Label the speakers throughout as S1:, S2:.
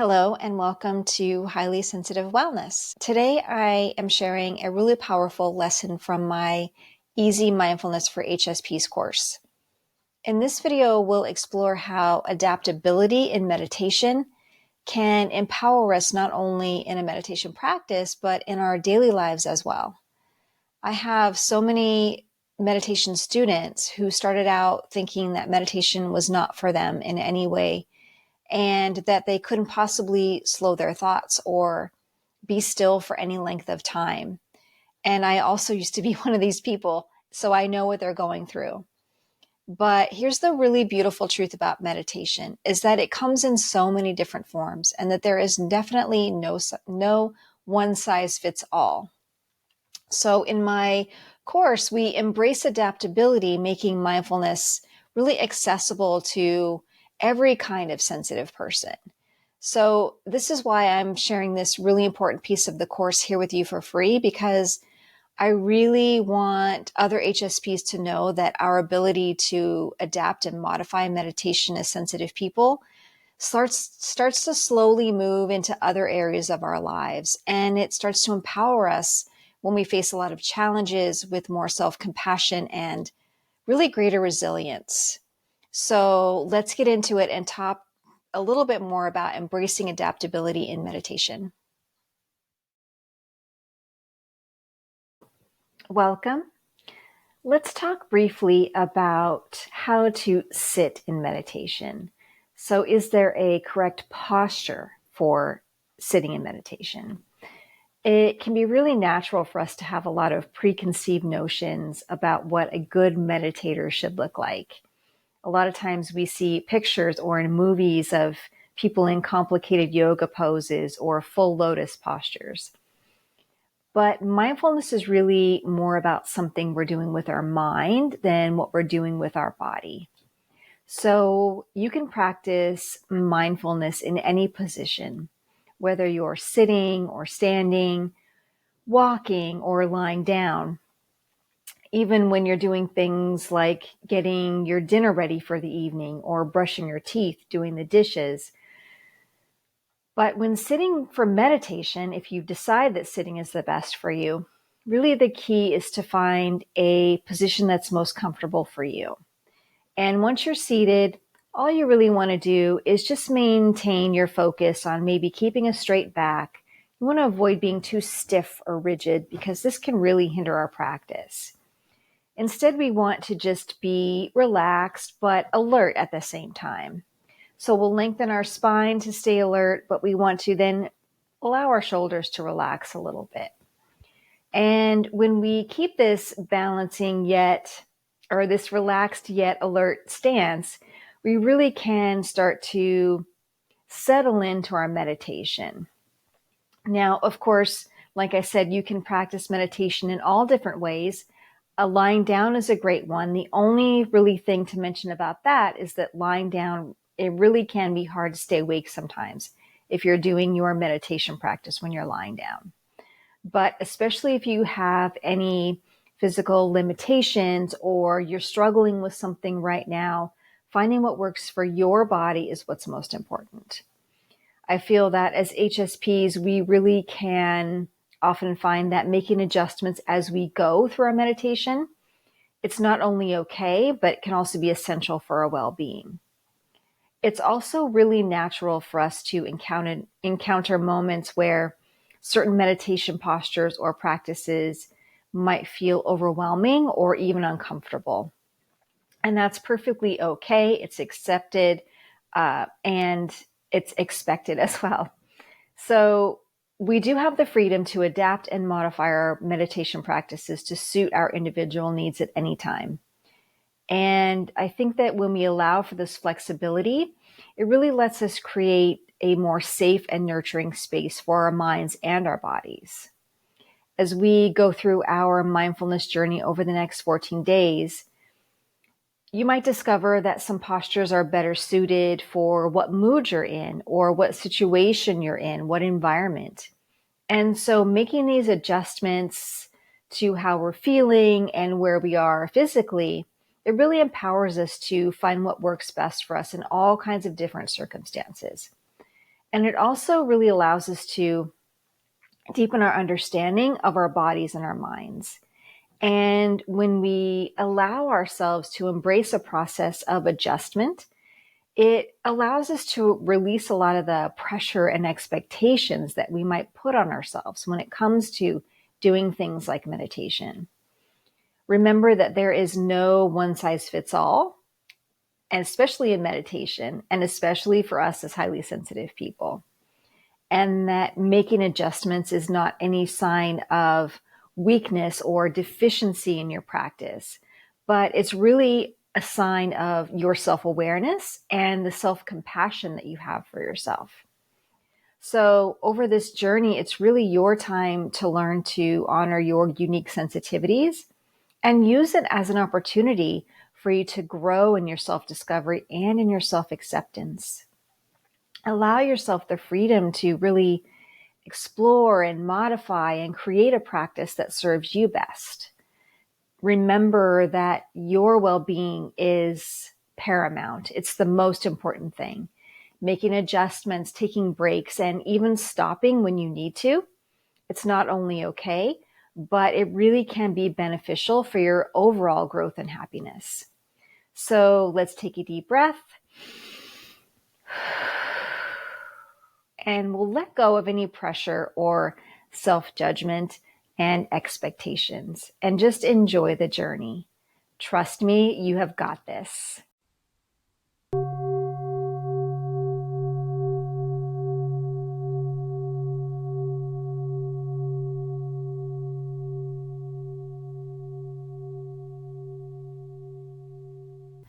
S1: Hello and welcome to Highly Sensitive Wellness. Today I am sharing a really powerful lesson from my Easy Mindfulness for HSPs course. In this video, we'll explore how adaptability in meditation can empower us not only in a meditation practice, but in our daily lives as well. I have so many meditation students who started out thinking that meditation was not for them in any way, and that they couldn't possibly slow their thoughts or be still for any length of time. And I also used to be one of these people, so I know what they're going through. But here's the really beautiful truth about meditation is that it comes in so many different forms, and that there is definitely no one size fits all. So in my course, we embrace adaptability, making mindfulness really accessible to every kind of sensitive person. So this is why I'm sharing this really important piece of the course here with you for free, because I really want other HSPs to know that our ability to adapt and modify meditation as sensitive people starts to slowly move into other areas of our lives. And it starts to empower us when we face a lot of challenges with more self-compassion and really greater resilience. So let's get into it and talk a little bit more about embracing adaptability in meditation. Welcome. Let's talk briefly about how to sit in meditation. So is there a correct posture for sitting in meditation? It can be really natural for us to have a lot of preconceived notions about what a good meditator should look like. A lot of times we see pictures or in movies of people in complicated yoga poses or full lotus postures. But mindfulness is really more about something we're doing with our mind than what we're doing with our body. So you can practice mindfulness in any position, whether you're sitting or standing, walking or lying down. Even when you're doing things like getting your dinner ready for the evening or brushing your teeth, doing the dishes. But when sitting for meditation, if you decide that sitting is the best for you, really the key is to find a position that's most comfortable for you. And once you're seated, all you really want to do is just maintain your focus on maybe keeping a straight back. You want to avoid being too stiff or rigid because this can really hinder our practice. Instead, we want to just be relaxed but alert at the same time. So we'll lengthen our spine to stay alert, but we want to then allow our shoulders to relax a little bit. And when we keep this this relaxed yet alert stance, we really can start to settle into our meditation. Now, of course, like I said, you can practice meditation in all different ways. Lying down is a great one. The only really thing to mention about that is that lying down, it really can be hard to stay awake sometimes if you're doing your meditation practice when you're lying down. But especially if you have any physical limitations or you're struggling with something right now, finding what works for your body is what's most important. I feel that as HSPs, we really can often find that making adjustments as we go through our meditation, it's not only okay, but can also be essential for our well-being. It's also really natural for us to encounter moments where certain meditation postures or practices might feel overwhelming or even uncomfortable. And that's perfectly okay. It's accepted, and it's expected as well. So we do have the freedom to adapt and modify our meditation practices to suit our individual needs at any time. And I think that when we allow for this flexibility, it really lets us create a more safe and nurturing space for our minds and our bodies. As we go through our mindfulness journey over the next 14 days, you might discover that some postures are better suited for what mood you're in or what situation you're in, what environment. And so making these adjustments to how we're feeling and where we are physically, it really empowers us to find what works best for us in all kinds of different circumstances. And it also really allows us to deepen our understanding of our bodies and our minds. And when we allow ourselves to embrace a process of adjustment, it allows us to release a lot of the pressure and expectations that we might put on ourselves when it comes to doing things like meditation. Remember that there is no one size fits all, and especially in meditation, and especially for us as highly sensitive people. And that making adjustments is not any sign of weakness or deficiency in your practice, but it's really a sign of your self-awareness and the self-compassion that you have for yourself. So over this journey, it's really your time to learn to honor your unique sensitivities and use it as an opportunity for you to grow in your self-discovery and in your self-acceptance. Allow yourself the freedom to really explore and modify and create a practice that serves you best. Remember that your well-being is paramount. It's the most important thing. Making adjustments, taking breaks, and even stopping when you need to, it's not only okay, but it really can be beneficial for your overall growth and happiness. So let's take a deep breath. And we'll let go of any pressure or self-judgment and expectations and just enjoy the journey. Trust me, you have got this.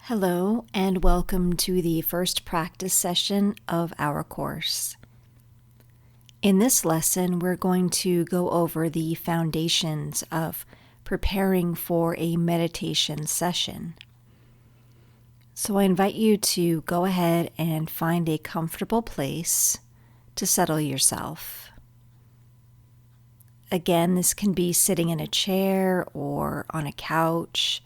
S2: Hello, and welcome to the first practice session of our course. In this lesson, we're going to go over the foundations of preparing for a meditation session. So I invite you to go ahead and find a comfortable place to settle yourself. Again, this can be sitting in a chair or on a couch,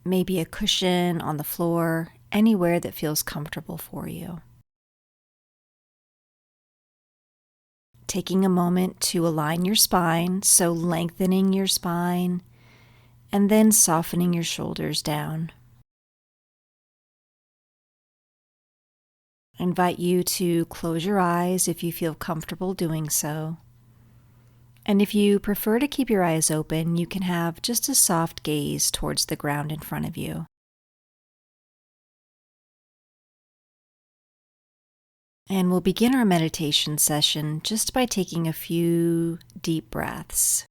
S2: maybe a cushion on the floor, anywhere that feels comfortable for you. Taking a moment to align your spine, so lengthening your spine, and then softening your shoulders down. I invite you to close your eyes if you feel comfortable doing so. And if you prefer to keep your eyes open, you can have just a soft gaze towards the ground in front of you. And we'll begin our meditation session just by taking a few deep breaths.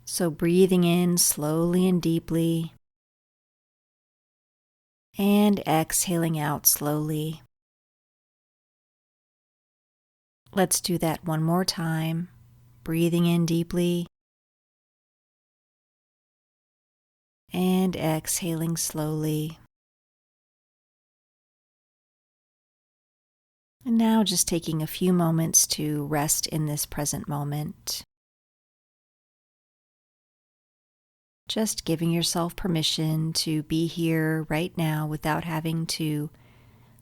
S2: So breathing in slowly and deeply, and exhaling out slowly. Let's do that one more time. Breathing in deeply, and exhaling slowly. And now just taking a few moments to rest in this present moment. Just giving yourself permission to be here right now without having to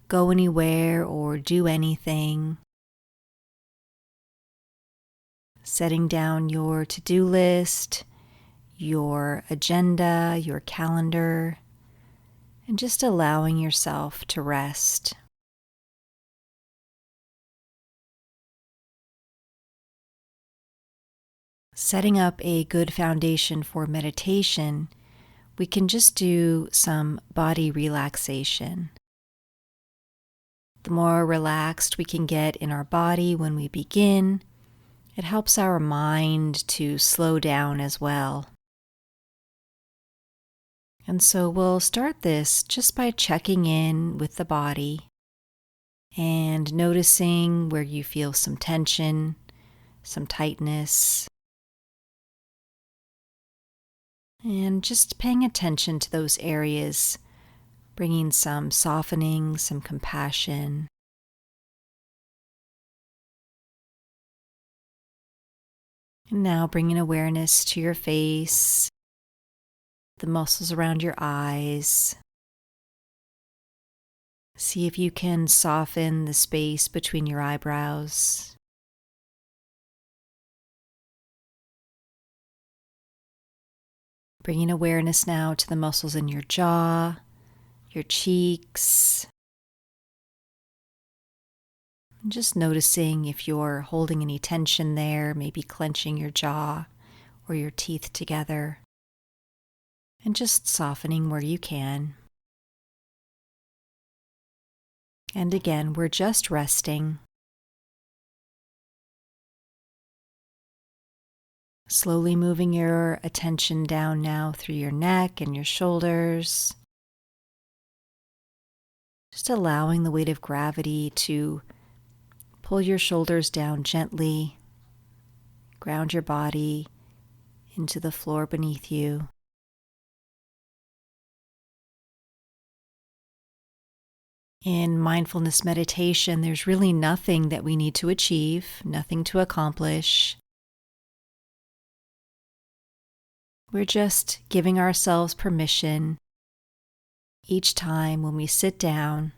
S2: go anywhere or do anything. Setting down your to-do list, your agenda, your calendar, and just allowing yourself to rest. Setting up a good foundation for meditation, we can just do some body relaxation. The more relaxed we can get in our body when we begin, it helps our mind to slow down as well. And so we'll start this just by checking in with the body and noticing where you feel some tension, some tightness, and just paying attention to those areas, bringing some softening, some compassion. And now bringing awareness to your face, the muscles around your eyes, See if you can soften the space between your eyebrows. Bringing awareness now to the muscles in your jaw, your cheeks. And just noticing if you're holding any tension there, maybe clenching your jaw or your teeth together. And just softening where you can. And again, we're just resting. Slowly moving your attention down now through your neck and your shoulders. Just allowing the weight of gravity to pull your shoulders down gently. Ground your body into the floor beneath you. In mindfulness meditation, there's really nothing that we need to achieve, nothing to accomplish. We're just giving ourselves permission each time when we sit down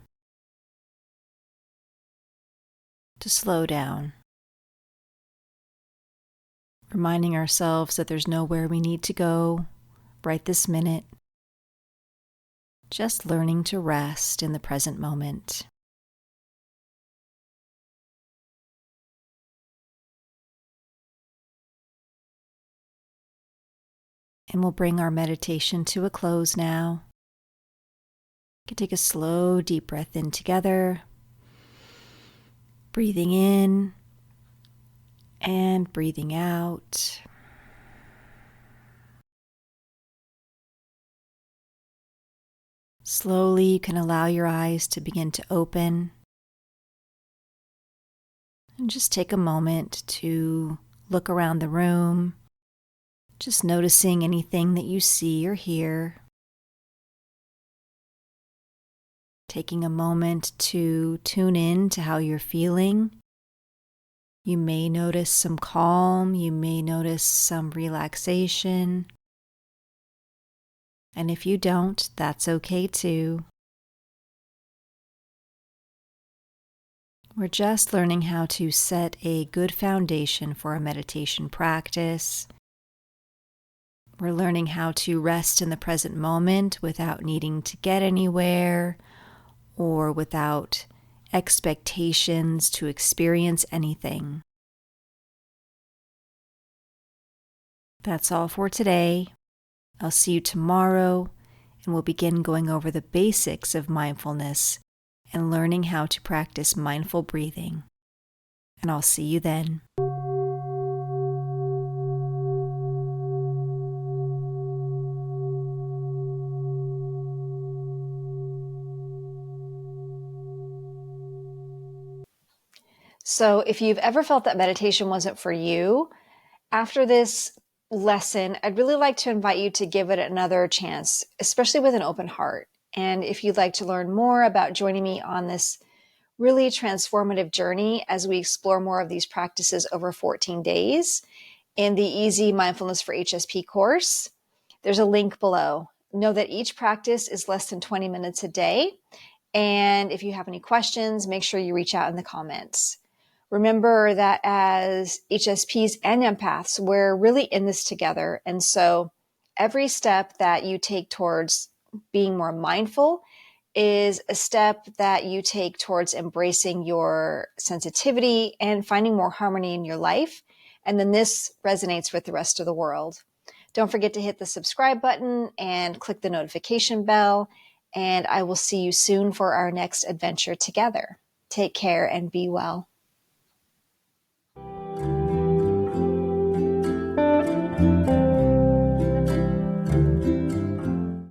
S2: to slow down. Reminding ourselves that there's nowhere we need to go right this minute. Just learning to rest in the present moment. And we'll bring our meditation to a close now. You can take a slow, deep breath in together. Breathing in and breathing out. Slowly, you can allow your eyes to begin to open. And just take a moment to look around the room, just noticing anything that you see or hear. Taking a moment to tune in to how you're feeling. You may notice some calm, you may notice some relaxation. And if you don't, that's okay too. We're just learning how to set a good foundation for a meditation practice. We're learning how to rest in the present moment without needing to get anywhere or without expectations to experience anything. That's all for today. I'll see you tomorrow, and we'll begin going over the basics of mindfulness and learning how to practice mindful breathing. And I'll see you then.
S1: So if you've ever felt that meditation wasn't for you, after this lesson, I'd really like to invite you to give it another chance, especially with an open heart. And if you'd like to learn more about joining me on this really transformative journey as we explore more of these practices over 14 days in the Easy Mindfulness for HSP course, there's a link below. Know that each practice is less than 20 minutes a day. And if you have any questions, make sure you reach out in the comments. Remember that as HSPs and empaths, we're really in this together. And so every step that you take towards being more mindful is a step that you take towards embracing your sensitivity and finding more harmony in your life. And then this resonates with the rest of the world. Don't forget to hit the subscribe button and click the notification bell. And I will see you soon for our next adventure together. Take care and be well.